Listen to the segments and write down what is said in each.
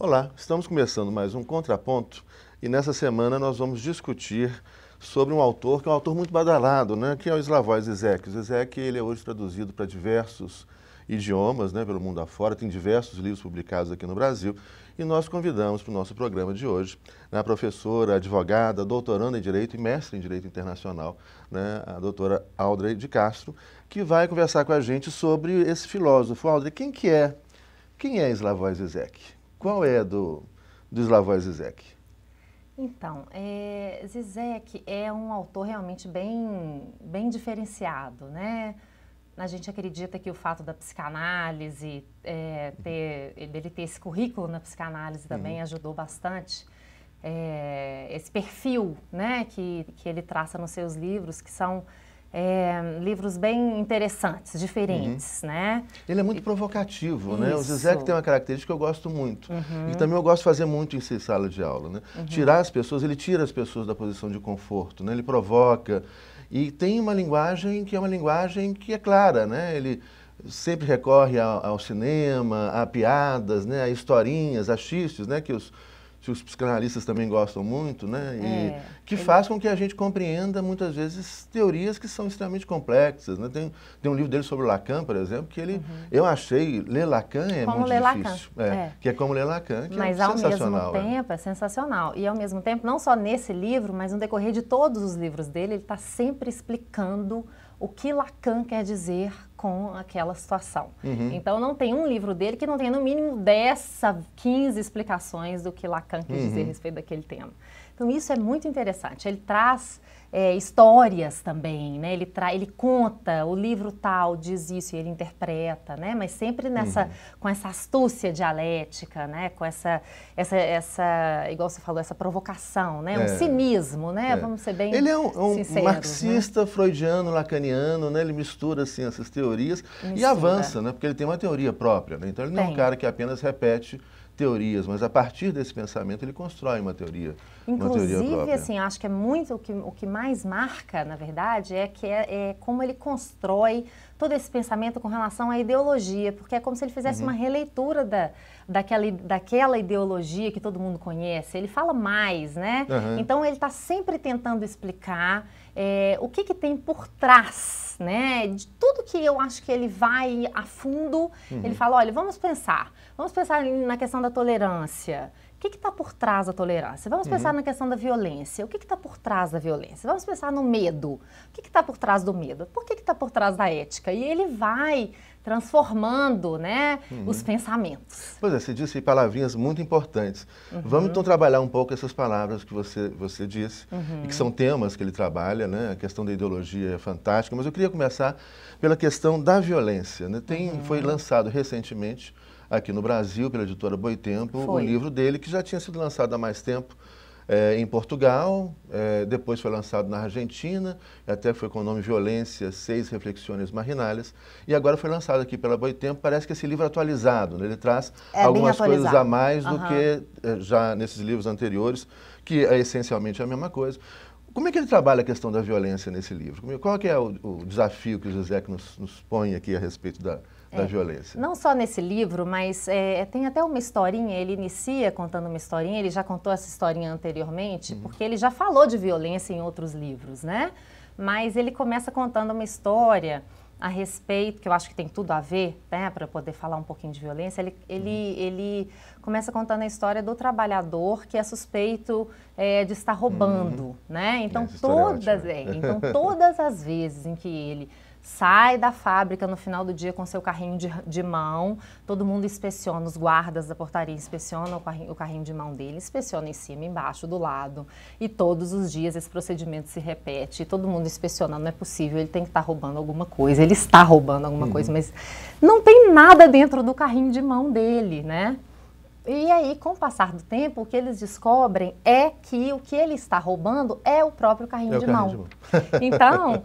Olá, estamos começando mais um Contraponto e nessa semana nós vamos discutir sobre um autor que é um autor muito badalado, né, que é o Slavoj Žižek. O Žižek ele é hoje traduzido para diversos idiomas, né, pelo mundo afora, tem diversos livros publicados aqui no Brasil e nós convidamos para o nosso programa de hoje a professora, advogada, doutoranda em Direito e mestre em Direito Internacional, né, a doutora Audrey de Castro, que vai conversar com a gente sobre esse filósofo. Audrey, quem é Slavoj Žižek? Qual é do Slavoj Žižek? Então, Žižek é um autor realmente bem diferenciado, né? A gente acredita que o fato da psicanálise, dele ter esse currículo na psicanálise também ajudou bastante. Esse perfil, né, que ele traça nos seus livros, que são livros bem interessantes, diferentes, né? Ele é muito provocativo, né? O Žižek tem uma característica que eu gosto muito. E também eu gosto de fazer muito em sala de aula, né? Ele tira as pessoas da posição de conforto, né? Ele provoca e tem uma linguagem que é clara, né? Ele sempre recorre ao cinema, a piadas, né? A historinhas, a xistes, né? Que os psicanalistas também gostam muito, né? E faz com que a gente compreenda muitas vezes teorias que são extremamente complexas, né? Tem um livro dele sobre Lacan, por exemplo, que eu achei, ler Lacan é muito difícil. Que é como ler Lacan, que mas é sensacional. Mas ao mesmo tempo é sensacional. E ao mesmo tempo, não só nesse livro, mas no decorrer de todos os livros dele, ele está sempre explicando o que Lacan quer dizer com aquela situação. Então, não tem um livro dele que não tenha no mínimo 10 a 15 explicações do que Lacan quer dizer a respeito daquele tema. Então, isso é muito interessante. Ele traz histórias também, né? Ele conta, o livro tal diz isso e ele interpreta, né? Mas sempre com essa astúcia dialética, né? Com essa, igual você falou, essa provocação, né? Um cinismo, né? Vamos ser bem Ele é um sinceros, marxista, né? freudiano, lacaniano, né? Ele mistura assim, essas teorias e avança, né? Porque ele tem uma teoria própria, né? Então ele não é um cara que apenas repete teorias, mas a partir desse pensamento ele constrói uma teoria. Inclusive, assim, acho que é muito o que mais marca, na verdade, é como ele constrói todo esse pensamento com relação à ideologia, porque é como se ele fizesse uma releitura daquela ideologia que todo mundo conhece. Ele fala mais, né? Então ele está sempre tentando explicar o que tem por trás, né? De tudo que eu acho que ele vai a fundo, ele fala, olha, vamos pensar na questão da tolerância. O que está por trás da tolerância? Vamos pensar na questão da violência. O que está por trás da violência? Vamos pensar no medo. O que está por trás do medo? Por que está por trás da ética? E ele vai transformando, né, os pensamentos. Pois é, você disse palavrinhas muito importantes. Vamos então trabalhar um pouco essas palavras que você disse, e que são temas que ele trabalha, né? A questão da ideologia é fantástica, mas eu queria começar pela questão da violência, né? Foi lançado recentemente aqui no Brasil, pela editora Boitempo, um livro dele que já tinha sido lançado há mais tempo em Portugal, depois foi lançado na Argentina, até foi com o nome Violência, 6 Reflexões Marginais, e agora foi lançado aqui pela Boitempo. Parece que esse livro é atualizado, né? Ele traz algumas coisas a mais do que já nesses livros anteriores, que é essencialmente a mesma coisa. Como é que ele trabalha a questão da violência nesse livro? Qual que é o desafio que o Žižek nos põe aqui a respeito da violência? Não só nesse livro, mas tem até uma historinha, ele inicia contando uma historinha, ele já contou essa historinha anteriormente, porque ele já falou de violência em outros livros, né? Mas ele começa contando uma história a respeito, que eu acho que tem tudo a ver, né, para poder falar um pouquinho de violência. Ele começa contando a história do trabalhador que é suspeito de estar roubando, né? Então, todas as vezes em que ele sai da fábrica no final do dia com seu carrinho de mão, todo mundo inspeciona, os guardas da portaria inspecionam o carrinho de mão dele, inspecionam em cima, embaixo, do lado, e todos os dias esse procedimento se repete, e todo mundo inspecionando, não é possível, ele tem que estar roubando alguma coisa, ele está roubando alguma coisa, mas não tem nada dentro do carrinho de mão dele, né? E aí, com o passar do tempo, o que eles descobrem é que o que ele está roubando é o próprio carrinho de mão. Então,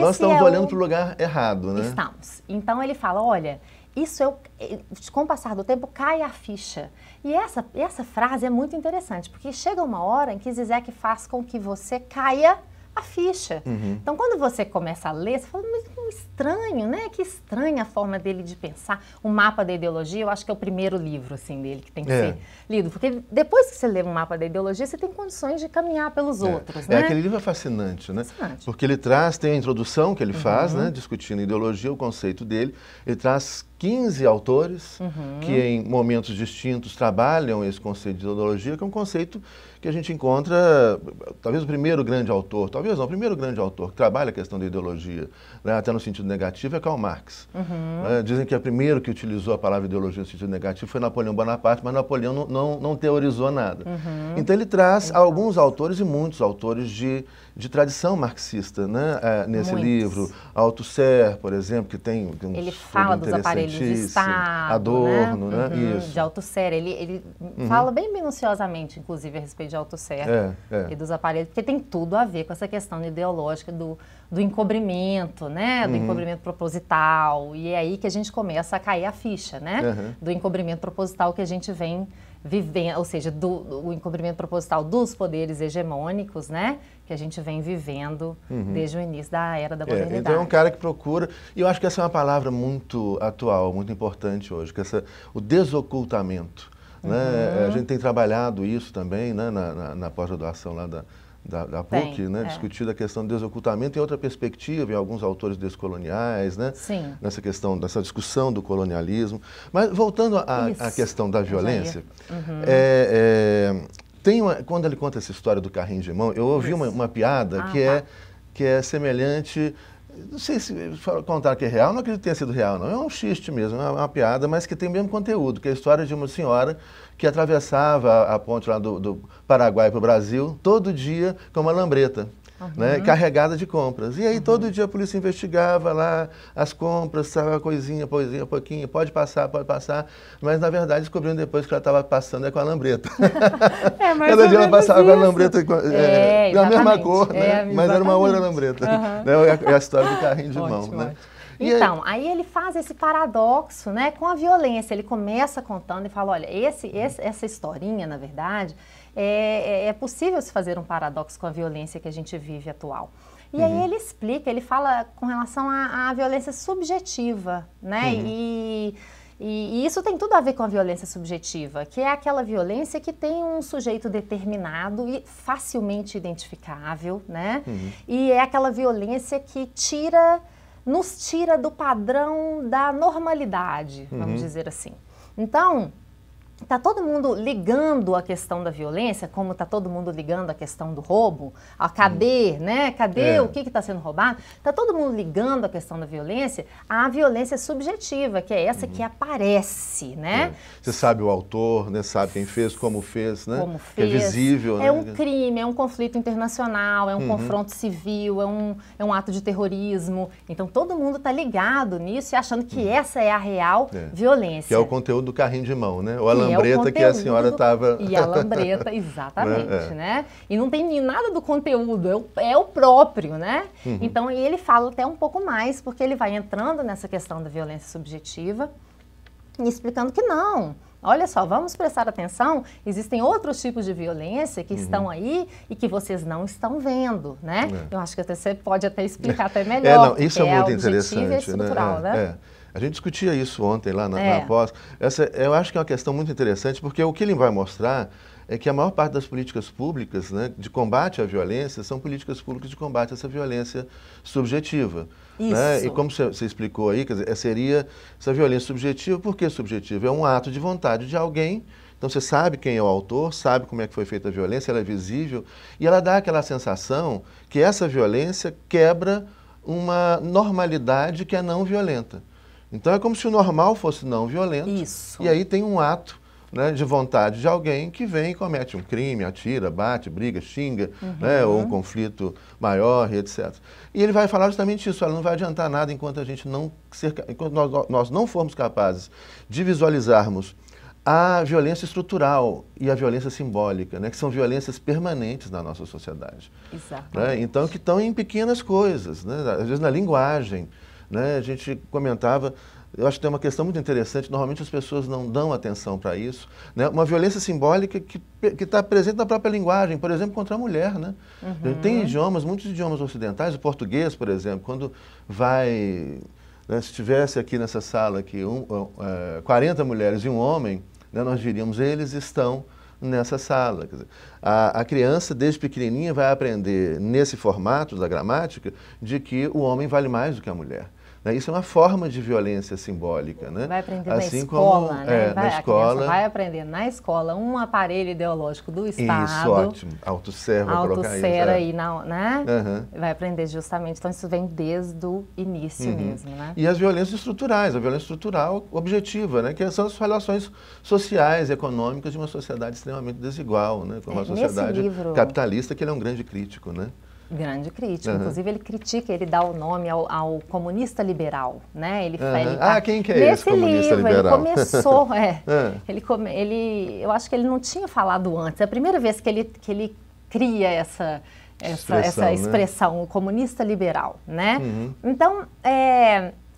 nós estamos olhando para o lugar errado, né? Estamos. Então, ele fala, olha, com o passar do tempo, cai a ficha. E essa frase é muito interessante, porque chega uma hora em que Žižek faz com que você caia a ficha. Então, quando você começa a ler, você fala, mas tão estranho, né? Que estranha a forma dele de pensar. O Mapa da Ideologia, eu acho que é o primeiro livro, assim, dele que tem que ser lido. Porque depois que você lê um Mapa da Ideologia, você tem condições de caminhar pelos outros, né? Aquele livro é fascinante, né? Fascinante. Porque ele tem a introdução que ele faz, né? Discutindo ideologia, o conceito dele. Ele traz 15 autores que em momentos distintos trabalham esse conceito de ideologia, que é um conceito que a gente encontra, talvez o primeiro grande autor, talvez não, o primeiro grande autor que trabalha a questão da ideologia, né, até no sentido negativo, é Karl Marx. Dizem que o primeiro que utilizou a palavra ideologia no sentido negativo foi Napoleão Bonaparte, mas Napoleão não teorizou nada. Então ele traz alguns autores e muitos autores de tradição marxista, né, nesse livro. Althusser, por exemplo, que tem um ele fala dos aparelhos de Estado, Adorno, né? Isso. De Althusser. Ele fala bem minuciosamente, inclusive, a respeito de Althusser e dos aparelhos, porque tem tudo a ver com essa questão ideológica do encobrimento, né? Do encobrimento proposital. E é aí que a gente começa a cair a ficha, né? Do encobrimento proposital que a gente vem vivendo, ou seja, do encobrimento proposital dos poderes hegemônicos, né? Que a gente vem vivendo desde o início da era da modernidade. Então é um cara que procura, e eu acho que essa é uma palavra muito atual, muito importante hoje, que o desocultamento. Né? A gente tem trabalhado isso também, né? na pós-graduação lá da PUC, né? Discutido a questão do desocultamento em outra perspectiva, em alguns autores descoloniais, né? Sim. Nessa questão, dessa discussão do colonialismo. Mas voltando à questão da violência, quando ele conta essa história do carrinho de mão, eu ouvi uma piada que é semelhante. Não sei se contar que é real, não acredito que tenha sido real, não. É um xiste mesmo, é uma piada, mas que tem o mesmo conteúdo, que é a história de uma senhora que atravessava a ponte lá do Paraguai para o Brasil todo dia com uma lambreta. Né, carregada de compras. E aí todo dia a polícia investigava lá as compras, a coisinha, pouquinho, pode passar, mas na verdade descobriram depois que ela estava passando com a lambreta. Cada dia ela passava com a lambreta da mesma cor, né, mas era uma outra lambreta. É a história do carrinho de mão. Né? Então, aí ele faz esse paradoxo, né, com a violência. Ele começa contando e fala, olha, essa historinha, na verdade, é possível se fazer um paradoxo com a violência que a gente vive atual. E aí ele explica, ele fala com relação à violência subjetiva, né, e isso tem tudo a ver com a violência subjetiva, que é aquela violência que tem um sujeito determinado e facilmente identificável, né, e é aquela violência que nos tira do padrão da normalidade, vamos dizer assim. Então, está todo mundo ligando a questão da violência, como está todo mundo ligando a questão do roubo, cadê, né? Cadê o que está sendo roubado? Está todo mundo ligando a questão da violência à violência subjetiva, que é essa que aparece, né? Você sabe o autor, né? Sabe quem fez, como fez, né? Como fez. Que é visível. É um crime, é um conflito internacional, é um confronto civil, é um ato de terrorismo. Então todo mundo está ligado nisso e achando que essa é a real violência. Que é o conteúdo do carrinho de mão, né? Ou a lambreta que a senhora estava... E a lambreta, exatamente, né? E não tem nada do conteúdo, é o próprio, né? Então, e ele fala até um pouco mais, porque ele vai entrando nessa questão da violência subjetiva e explicando que não. Olha só, vamos prestar atenção, existem outros tipos de violência que estão aí e que vocês não estão vendo, né? Eu acho que você pode até explicar até melhor. Isso é muito interessante, e estrutural, né? A gente discutia isso ontem lá na pós. Eu acho que é uma questão muito interessante, porque o que ele vai mostrar é que a maior parte das políticas públicas, né, de combate à violência são políticas públicas de combate a essa violência subjetiva. Né? E como você explicou aí, quer dizer, seria essa violência subjetiva. Por que subjetiva? É um ato de vontade de alguém. Então você sabe quem é o autor, sabe como é que foi feita a violência, ela é visível, e ela dá aquela sensação que essa violência quebra uma normalidade que é não violenta. Então é como se o normal fosse não violento. Isso. E aí tem um ato, né, de vontade de alguém que vem e comete um crime, atira, bate, briga, xinga, né, ou um conflito maior e etc. E ele vai falar justamente isso, não vai adiantar nada enquanto nós não formos capazes de visualizarmos a violência estrutural e a violência simbólica, né, que são violências permanentes na nossa sociedade. Exatamente. Né, então, que estão em pequenas coisas, né, às vezes na linguagem. Né? A gente comentava eu acho que tem uma questão muito interessante, normalmente as pessoas não dão atenção para isso, né? Uma violência simbólica que está presente na própria linguagem, por exemplo, contra a mulher, né? Tem idiomas, muitos idiomas ocidentais, o português, por exemplo, quando vai, né, se tivesse aqui nessa sala aqui 40 mulheres e um homem, né, nós diríamos, eles estão nessa sala. Quer dizer, a criança, desde pequenininha, vai aprender nesse formato da gramática de que o homem vale mais do que a mulher. Isso é uma forma de violência simbólica, né? Vai aprender assim na escola, como, né? na escola. A criança vai aprender na escola um aparelho ideológico do Estado. Isso, ótimo. Autossera, vai colocar isso. Aí, né? Vai aprender justamente. Então, isso vem desde o início mesmo, né? E as violências estruturais, a violência estrutural objetiva, né? Que são as relações sociais, econômicas de uma sociedade extremamente desigual, né? Como a sociedade capitalista, que ele é um grande crítico, né? Grande crítico. Inclusive, ele critica, ele dá o nome ao comunista liberal, né? Ele quem que é esse comunista liberal? Ele começou, eu acho que ele não tinha falado antes. É a primeira vez que ele cria essa expressão, o comunista liberal, né? Então,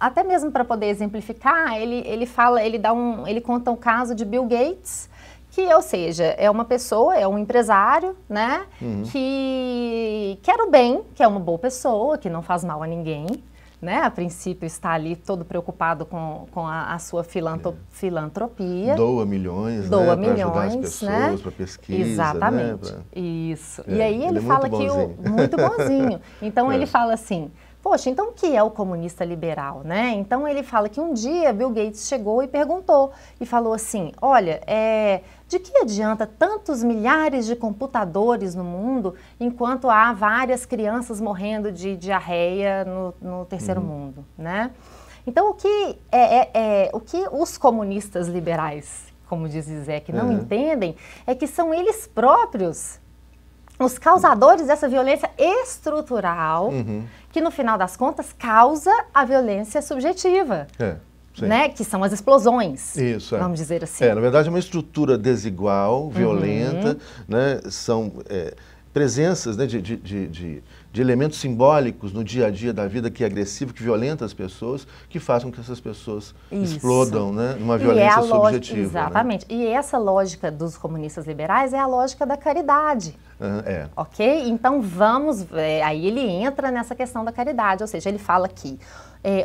até mesmo para poder exemplificar, ele conta um caso de Bill Gates, que, ou seja, é uma pessoa, é um empresário, né, que quer o bem, que é uma boa pessoa, que não faz mal a ninguém, né, a princípio está ali todo preocupado com a sua filantropia. Doa milhões, para ajudar as pessoas, para pesquisa. Exatamente, né, isso. E aí ele fala que muito bonzinho. Então ele fala assim, poxa, então o que é o comunista liberal, né? Então ele fala que um dia Bill Gates chegou e perguntou, e falou assim, olha, de que adianta tantos milhares de computadores no mundo enquanto há várias crianças morrendo de diarreia no terceiro mundo, né? Então o que os comunistas liberais, como diz Zizek, não entendem é que são eles próprios os causadores dessa violência estrutural, que no final das contas causa a violência subjetiva, né? Que são as explosões, vamos dizer assim. Na verdade é uma estrutura desigual, violenta, né? São presenças, né, de elementos simbólicos no dia a dia da vida que é agressivo, que violenta as pessoas, que fazem com que essas pessoas explodam, né, numa violência subjetiva. Exatamente. Né? E essa lógica dos comunistas liberais é a lógica da caridade. Ok? Então aí ele entra nessa questão da caridade, ou seja, ele fala que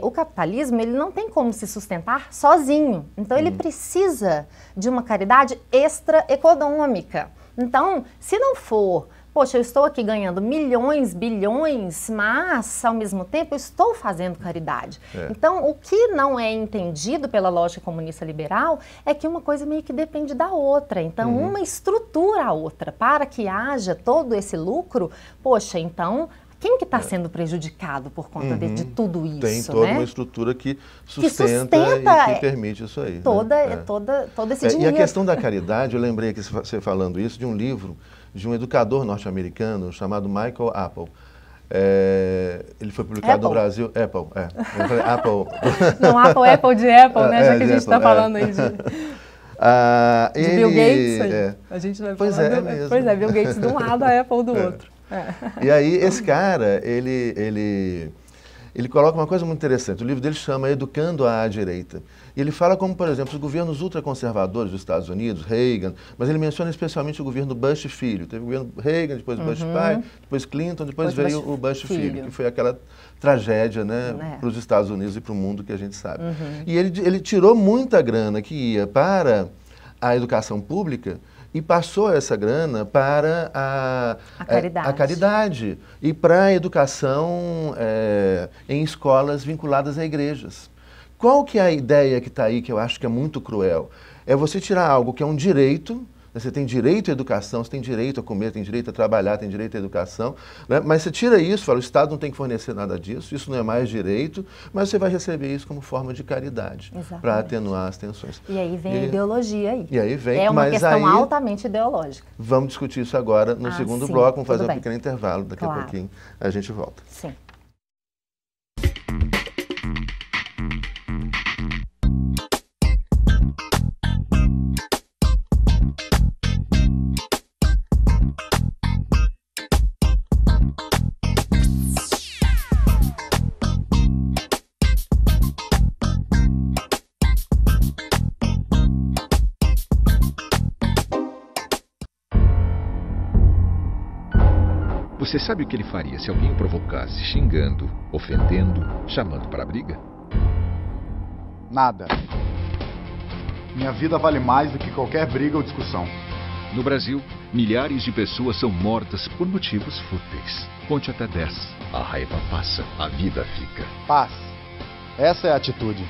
o capitalismo ele não tem como se sustentar sozinho, então ele precisa de uma caridade extra-econômica. Então, se não for, poxa, eu estou aqui ganhando milhões, bilhões, mas, ao mesmo tempo, eu estou fazendo caridade. Então, o que não é entendido pela lógica comunista liberal é que uma coisa meio que depende da outra. Então, uma estrutura a outra. Para que haja todo esse lucro, poxa, então, quem que está sendo prejudicado por conta de tudo isso? Tem toda uma estrutura que sustenta e que permite isso aí. Todo esse dinheiro. E a questão da caridade, eu lembrei que você falando isso, de um livro de um educador norte-americano chamado Michael Apple. Ele foi publicado no Brasil... Apple. Eu falei Apple. Não, Apple de Apple, né? Já que a gente está falando aí de Bill Gates. A gente vai falar mesmo. Pois é, Bill Gates de um lado, a Apple do outro. E aí, esse cara, ele coloca uma coisa muito interessante. O livro dele chama Educando à Direita. E ele fala como, por exemplo, os governos ultraconservadores dos Estados Unidos, Reagan, mas ele menciona especialmente o governo Bush filho. Teve o governo Reagan, depois Bush pai, depois Clinton, depois veio o Bush filho, que foi aquela tragédia, né, para os Estados Unidos e para o mundo que a gente sabe. E ele tirou muita grana que ia para a educação pública e passou essa grana para a caridade e para a educação em escolas vinculadas a igrejas. Qual que é a ideia que está aí, que eu acho que é muito cruel? É você tirar algo que é um direito, né? Você tem direito à educação, você tem direito a comer, tem direito a trabalhar, tem direito à educação, né? Mas você tira isso, fala, o Estado não tem que fornecer nada disso, isso não é mais direito, mas você vai receber isso como forma de caridade, para atenuar as tensões. E aí vem a ideologia aí. E aí vem, é uma questão altamente ideológica. Vamos discutir isso agora no segundo bloco, vamos fazer um pequeno intervalo, daqui a pouquinho a gente volta. Sim. Você sabe o que ele faria se alguém o provocasse, xingando, ofendendo, chamando para a briga? Nada. Minha vida vale mais do que qualquer briga ou discussão. No Brasil, milhares de pessoas são mortas por motivos fúteis. Conte até 10. A raiva passa, a vida fica. Paz. Essa é a atitude.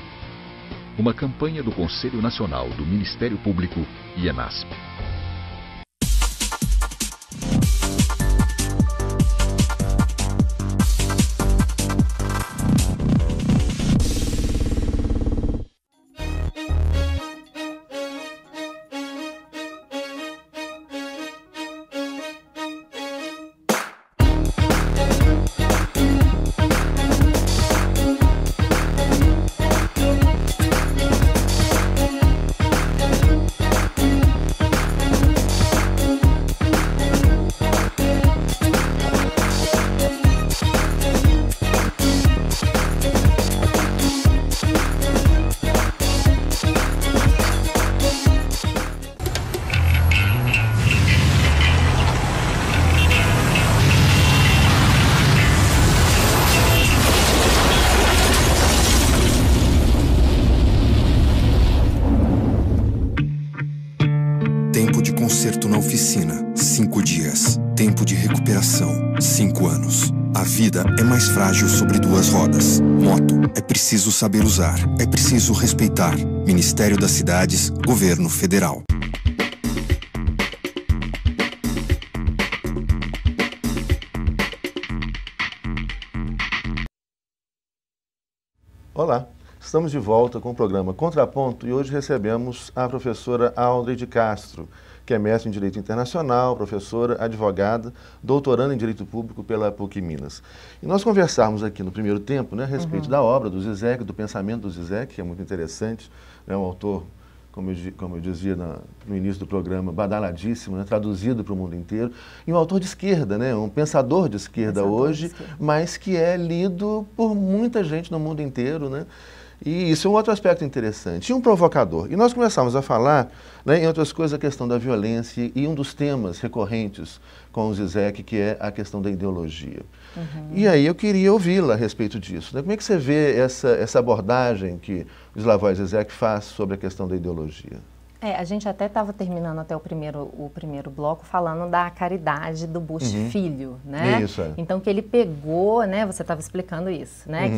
Uma campanha do Conselho Nacional do Ministério Público e ENASP. Tempo de conserto na oficina, 5 dias. Tempo de recuperação, 5 anos. A vida é mais frágil sobre 2 rodas. Moto, é preciso saber usar, é preciso respeitar. Ministério das Cidades, Governo Federal. Olá, estamos de volta com o programa Contraponto e hoje recebemos a professora Audrey de Castro, que é mestre em Direito Internacional, professora, advogada, doutoranda em Direito Público pela PUC Minas. E nós conversarmos aqui no primeiro tempo, né, a respeito da obra do Zizek, do pensamento do Zizek, que é muito interessante, é um autor, como eu dizia no início do programa, badaladíssimo, né, traduzido para o mundo inteiro, e um autor de esquerda, né, um pensador de esquerda hoje, mas que é lido por muita gente no mundo inteiro, né? E isso é um outro aspecto interessante. E um provocador. E nós começamos a falar, né, em outras coisas, a questão da violência e um dos temas recorrentes com o Zizek, que é a questão da ideologia. E aí eu queria ouvi-la a respeito disso, né? Como é que você vê essa abordagem que o Slavoj Zizek faz sobre a questão da ideologia? A gente até estava terminando até o primeiro bloco falando da caridade do Bush Filho, né? Isso, é. Então que ele pegou, né? Você estava explicando isso, né?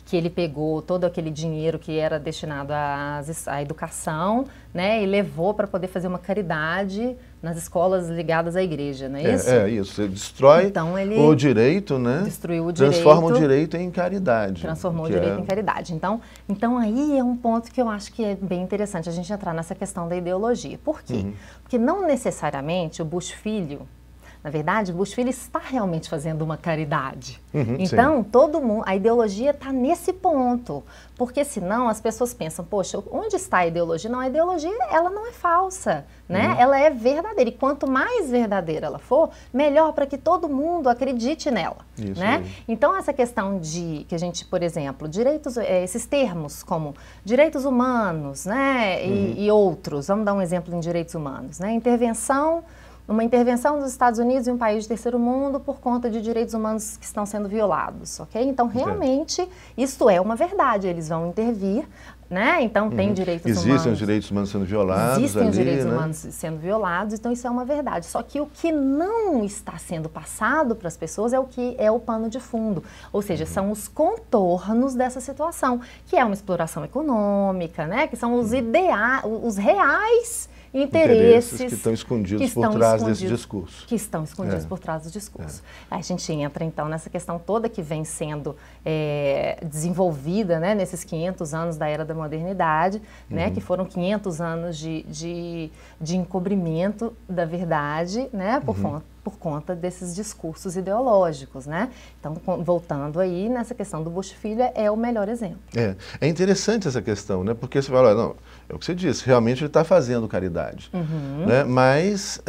Que ele pegou todo aquele dinheiro que era destinado à educação, né, e levou para poder fazer uma caridade nas escolas ligadas à igreja, não é isso? É isso, você destrói então, ele o direito, né? Destruiu o direito. Transforma o direito em caridade. Transformou o direito em caridade. Então aí é um ponto que eu acho que é bem interessante a gente entrar nessa questão da ideologia. Por quê? Porque não necessariamente o Bush Filho, na verdade, o Bush Filho está realmente fazendo uma caridade. Então, todo mundo, a ideologia está nesse ponto. Porque senão as pessoas pensam, poxa, onde está a ideologia? Não, a ideologia, ela não é falsa, né? Ela é verdadeira. E quanto mais verdadeira ela for, melhor para que todo mundo acredite nela, isso, né? Então, essa questão de, que a gente, por exemplo, direitos, esses termos como direitos humanos, né? E outros, vamos dar um exemplo em direitos humanos, né? Uma intervenção dos Estados Unidos em um país de terceiro mundo por conta de direitos humanos que estão sendo violados, ok? Então, realmente, isso é uma verdade, eles vão intervir, né? Então, tem direitos humanos. Existem os direitos humanos sendo violados. Existem os direitos né? humanos sendo violados, então isso é uma verdade. Só que o que não está sendo passado para as pessoas é o que é o pano de fundo, ou seja, são os contornos dessa situação, que é uma exploração econômica, né? Que são os os reais interesses que estão escondidos por trás desse discurso. Que estão escondidos por trás do discurso. A gente entra, então, nessa questão toda que vem sendo desenvolvida, né, nesses 500 anos da Era da Modernidade, né, que foram 500 anos de encobrimento da verdade, né, por conta desses discursos ideológicos, né? Então, voltando aí nessa questão do Bush Filho, é o melhor exemplo. É interessante essa questão, né? Porque você fala, não, é o que você disse, realmente ele está fazendo caridade, né? Mas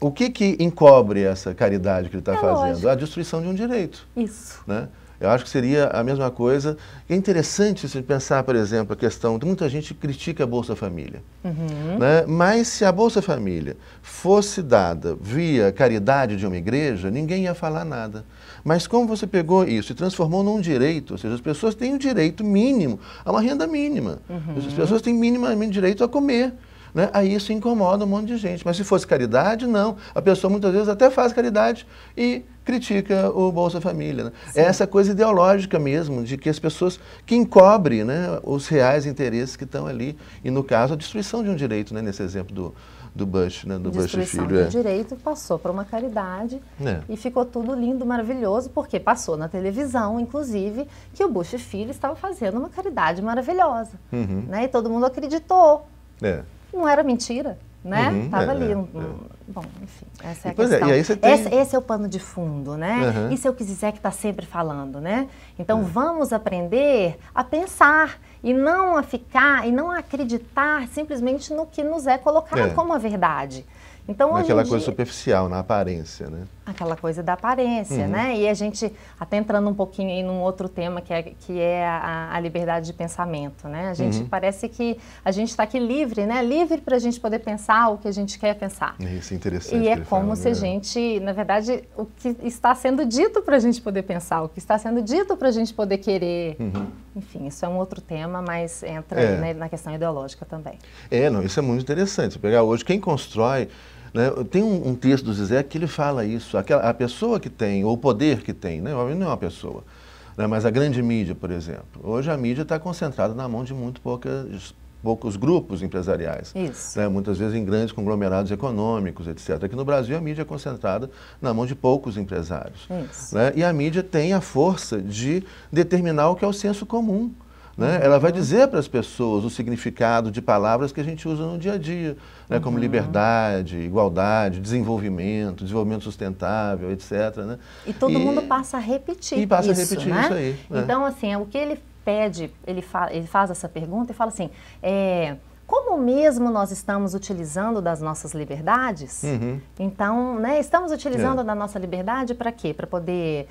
o que encobre essa caridade que ele está fazendo? Lógico. A destruição de um direito. Isso. Né? Eu acho que seria a mesma coisa. É interessante se pensar, por exemplo, a questão de muita gente critica a Bolsa Família. Né? Mas se a Bolsa Família fosse dada via caridade de uma igreja, ninguém ia falar nada. Mas como você pegou isso e transformou num direito, ou seja, as pessoas têm o direito mínimo a uma renda mínima. As pessoas têm minimamente direito a comer. Né? Aí isso incomoda um monte de gente. Mas se fosse caridade, não. A pessoa muitas vezes até faz caridade e critica o Bolsa Família. Né? É essa coisa ideológica mesmo, de que as pessoas que encobrem, né, os reais interesses que estão ali. E no caso, a destruição de um direito, né, nesse exemplo do Bush, né, do Bush Destruição Filho. do direito passou para uma caridade e ficou tudo lindo, maravilhoso, porque passou na televisão, inclusive, que o Bush Filho estava fazendo uma caridade maravilhosa. Né? E todo mundo acreditou. Não era mentira, né? Estava ali. Bom, enfim, essa é a questão. E aí você tem... Esse é o pano de fundo, né? Isso é o que Zizek está sempre falando, né? Então, vamos aprender a pensar e não a ficar, e não a acreditar simplesmente no que nos é colocado como a verdade. Então, naquela coisa superficial, na aparência, né? Aquela coisa da aparência, né? E a gente, até entrando um pouquinho aí num outro tema, que é a liberdade de pensamento, né? A gente parece que a gente está aqui livre, né? Livre para a gente poder pensar o que a gente quer pensar. Isso é interessante. E é como se a gente, na verdade, o que está sendo dito para a gente poder pensar, o que está sendo dito para a gente poder querer. Enfim, isso é um outro tema, mas entra né, na questão ideológica também. Não, isso é muito interessante. Se pegar hoje, quem constrói... Né, tem um texto do Zizek que ele fala isso, a pessoa que tem, ou o poder que tem, né, não é uma pessoa, né, mas a grande mídia, por exemplo. Hoje a mídia está concentrada na mão de muito poucos grupos empresariais. Né, muitas vezes em grandes conglomerados econômicos, etc. Aqui no Brasil a mídia é concentrada na mão de poucos empresários. Né, e a mídia tem a força de determinar o que é o senso comum. Né? Ela vai dizer para as pessoas o significado de palavras que a gente usa no dia a dia, né? Como liberdade, igualdade, desenvolvimento sustentável, etc. Né? E todo mundo passa a repetir isso. E passa a repetir isso aí. Então, assim, o que ele pede, ele faz essa pergunta e fala assim, como mesmo nós estamos utilizando das nossas liberdades, então, né, estamos utilizando da nossa liberdade para quê? Para poder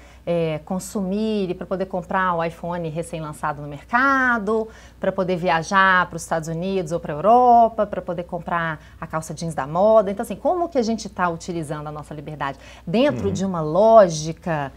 consumir e para poder comprar o iPhone recém-lançado no mercado, para poder viajar para os Estados Unidos ou para a Europa, para poder comprar a calça jeans da moda. Então, assim, como que a gente está utilizando a nossa liberdade? Dentro de uma lógica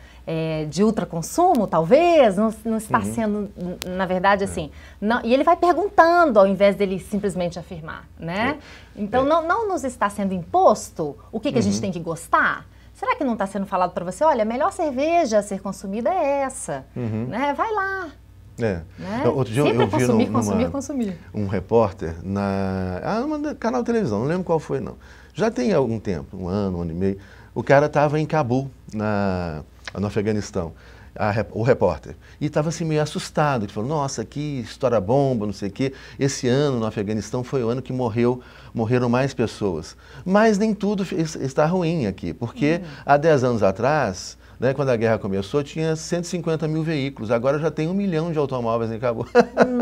de ultraconsumo, talvez, não está sendo, na verdade, assim, não, e ele vai perguntando ao invés dele simplesmente afirmar, né? Então, não nos está sendo imposto o que a gente tem que gostar? Será que não está sendo falado para você, olha, a melhor cerveja a ser consumida é essa, né? Vai lá. Né? Outro dia sempre eu vi consumir. Um repórter num canal de televisão, não lembro qual foi não. Já tem algum tempo, um ano e meio, o cara estava em Cabul, no Afeganistão, o repórter, e estava assim meio assustado, que falou, nossa, que história bomba, não sei o quê, esse ano no Afeganistão foi o ano que morreram mais pessoas, mas nem tudo está ruim aqui, porque há 10 anos atrás, né, quando a guerra começou, tinha 150 mil veículos, agora já tem 1 milhão de automóveis em Cabul.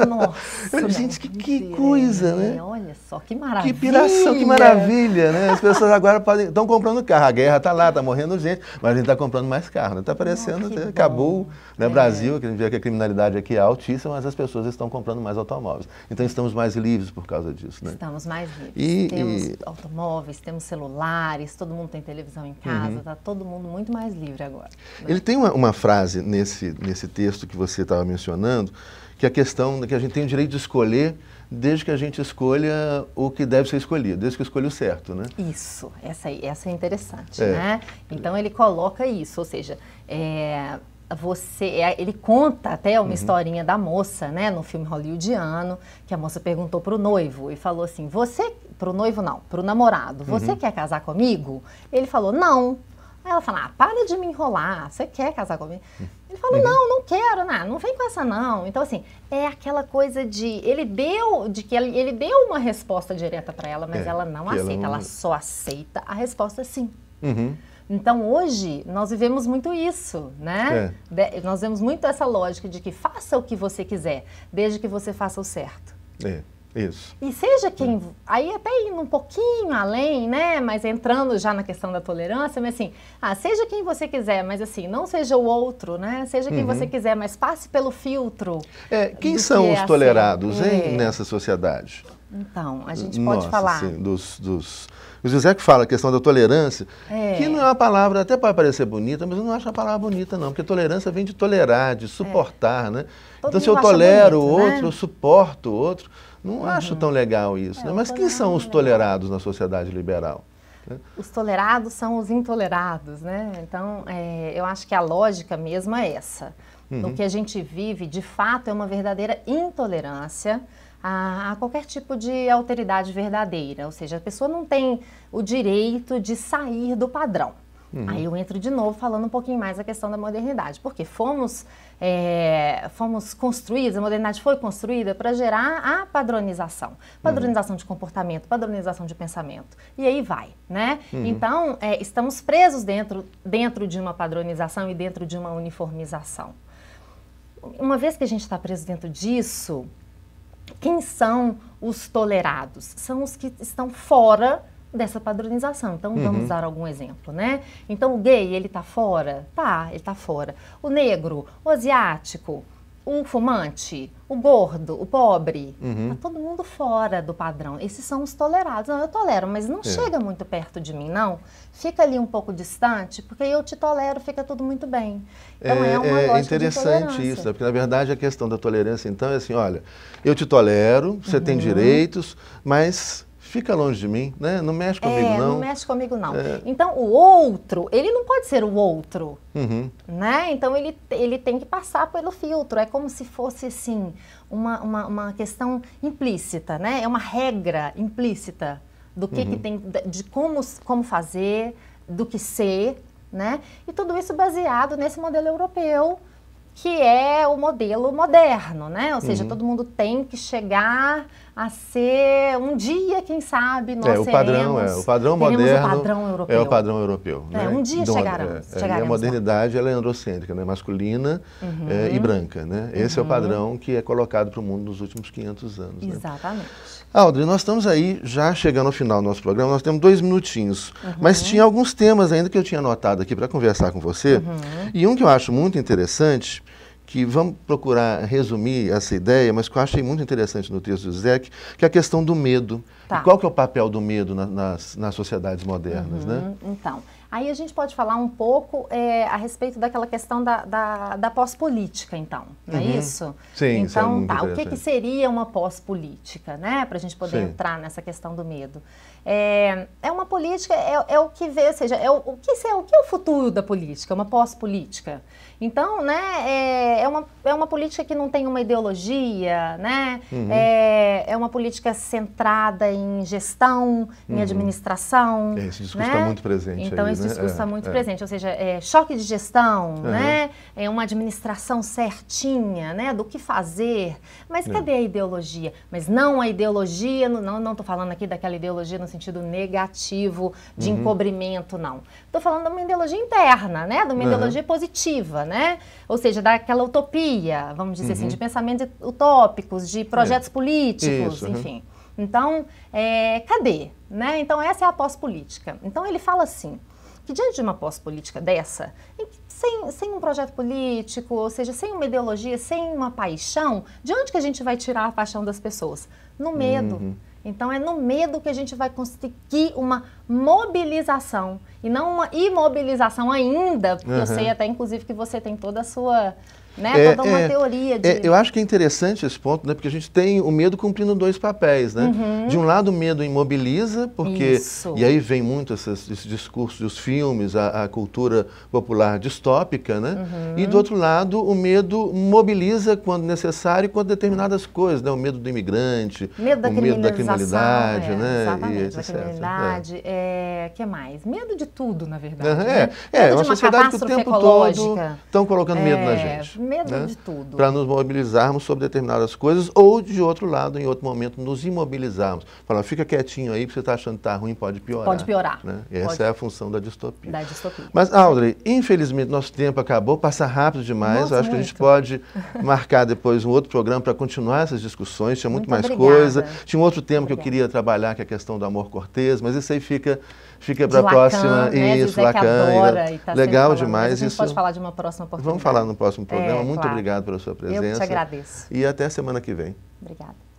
Nossa, gente, que coisa, né? Olha só, que maravilha. Que piração, que maravilha, né? As pessoas agora estão comprando carro, a guerra está lá, está morrendo gente, mas a gente está comprando mais carro, né? Está aparecendo Cabul, né? Brasil, que a gente vê que a criminalidade aqui é altíssima, mas as pessoas estão comprando mais automóveis. Então estamos mais livres por causa disso, né? Estamos mais livres. Temos automóveis, temos celulares, todo mundo tem televisão em casa, está todo mundo muito mais livre agora. Ele tem uma frase nesse texto que você estava mencionando, que é a questão de que a gente tem o direito de escolher desde que a gente escolha o que deve ser escolhido, desde que escolha o certo, né? Isso, essa é interessante, né? Então ele coloca isso, ou seja, ele conta até uma historinha da moça, né, no filme hollywoodiano, que a moça perguntou para o noivo e falou assim, para o noivo não, para o namorado, você quer casar comigo? Ele falou, não. Aí ela fala, para de me enrolar, você quer casar comigo? Ele falou, não quero, não vem com essa não. Então, assim, é aquela coisa de, ele deu uma resposta direta para ela, mas ela não aceita, ela só aceita a resposta sim. Então, hoje, nós vivemos muito isso, né? Nós vemos muito essa lógica de que faça o que você quiser, desde que você faça o certo. Isso. E seja quem... Aí até indo um pouquinho além, né? Mas entrando já na questão da tolerância, mas assim, seja quem você quiser, mas assim, não seja o outro, né? Seja quem você quiser, mas passe pelo filtro. Quem são os tolerados, hein, nessa sociedade? Então, a gente pode falar... Sim, o Zizek fala a questão da tolerância, que não é uma palavra, até pode parecer bonita, mas eu não acho a palavra bonita não, porque tolerância vem de tolerar, de suportar, né? Então se eu tolero o outro, eu suporto o outro, não acho tão legal isso, né? Mas quem são os tolerados na sociedade liberal? Os tolerados são os intolerados, né? Então, eu acho que a lógica mesmo é essa. O que a gente vive, de fato, é uma verdadeira intolerância a qualquer tipo de alteridade verdadeira, ou seja, a pessoa não tem o direito de sair do padrão. Aí eu entro de novo falando um pouquinho mais a questão da modernidade, porque fomos construídos, a modernidade foi construída para gerar a padronização de comportamento, padronização de pensamento, e aí vai, né? Então, estamos presos dentro de uma padronização e dentro de uma uniformização. Uma vez que a gente está preso dentro disso, quem são os tolerados? São os que estão fora dessa padronização. Então, vamos dar algum exemplo, né? Então, o gay, ele tá fora? Tá, ele tá fora. O negro, o asiático, o fumante, o gordo, o pobre, tá todo mundo fora do padrão. Esses são os tolerados. Não, eu tolero, mas não chega muito perto de mim, não. Fica ali um pouco distante, porque eu te tolero, fica tudo muito bem. Então, é uma lógica interessante isso, porque na verdade a questão da tolerância, então, é assim, olha, eu te tolero, você tem direitos, mas fica longe de mim, né? Não mexe comigo, não. Não mexe comigo, não. Então, o outro, ele não pode ser o outro, né? Então, ele tem que passar pelo filtro. É como se fosse, assim, uma questão implícita, né? É uma regra implícita do que tem, de como fazer, do que ser, né? E tudo isso baseado nesse modelo europeu, que é o modelo moderno, né? Ou seja, todo mundo tem que chegar a ser um dia, quem sabe, nós o padrão moderno o padrão europeu. É o padrão europeu. Né? Um dia chegaremos. E a modernidade ela é androcêntrica, né? Masculina e branca, né? Esse é o padrão que é colocado para o mundo nos últimos 500 anos. Exatamente. Né? Audrey, nós estamos aí já chegando ao final do nosso programa, nós temos 2 minutinhos, mas tinha alguns temas ainda que eu tinha anotado aqui para conversar com você, e um que eu acho muito interessante, que vamos procurar resumir essa ideia, mas que eu achei muito interessante no texto do Zizek, que é a questão do medo. Tá. E qual que é o papel do medo nas sociedades modernas, né? Então, aí a gente pode falar um pouco a respeito daquela questão da pós-política, então, não é isso? Sim, então, isso é o que seria uma pós-política, né? Para a gente poder entrar nessa questão do medo. É uma política, é o que vê, ou seja, o que é o futuro da política, uma pós-política. Então, né, é uma política que não tem uma ideologia, né? É uma política centrada em gestão, em administração. Esse discurso está muito presente. Então, aí, esse né? discurso está muito presente, ou seja, choque de gestão, né? É uma administração certinha, né? Do que fazer. Mas cadê a ideologia? Mas não a ideologia, não estou falando aqui daquela ideologia no sentido negativo, de encobrimento, não. Estou falando de uma ideologia interna, né? De uma ideologia positiva, né? Ou seja, daquela utopia, vamos dizer assim, de pensamentos utópicos, de projetos políticos, enfim. Então, cadê? Né? Então, essa é a pós-política. Então, ele fala assim, que diante de uma pós-política dessa, sem um projeto político, ou seja, sem uma ideologia, sem uma paixão, de onde que a gente vai tirar a paixão das pessoas? No medo. Então, é no medo que a gente vai conseguir uma mobilização e não uma imobilização ainda, porque eu sei até, inclusive, que você tem toda a sua... Né? Toda uma teoria de... eu acho que é interessante esse ponto, né? Porque a gente tem o medo cumprindo 2 papéis, né? De um lado, o medo imobiliza, porque... E aí vem muito esse discurso dos filmes, a cultura popular distópica, né? E do outro lado, o medo mobiliza quando necessário e quando determinadas coisas, né? O medo do imigrante, medo da o medo da criminalidade, né? Exatamente, da criminalidade. que mais? Medo de tudo, na verdade. É uma sociedade que o tempo todo estão colocando medo na gente. Medo de tudo. Para nos mobilizarmos sobre determinadas coisas ou, de outro lado, em outro momento, nos imobilizarmos. Falar, fica quietinho aí, porque você está achando que está ruim, pode piorar. Pode piorar. Né? Essa é a função da distopia. Da distopia. Mas, Audrey, infelizmente, nosso tempo acabou, passa rápido demais. Nossa, eu acho que a gente pode marcar depois um outro programa para continuar essas discussões. Tinha muito mais coisa. Tinha um outro tema que eu queria trabalhar, que é a questão do amor cortês, mas isso aí fica para a próxima. Né? Isso, Lacan. Tá legal demais. A gente pode falar de uma próxima oportunidade. Vamos falar no próximo programa. Muito claro. obrigado pela sua presença. Eu que te agradeço. E até semana que vem. Obrigada.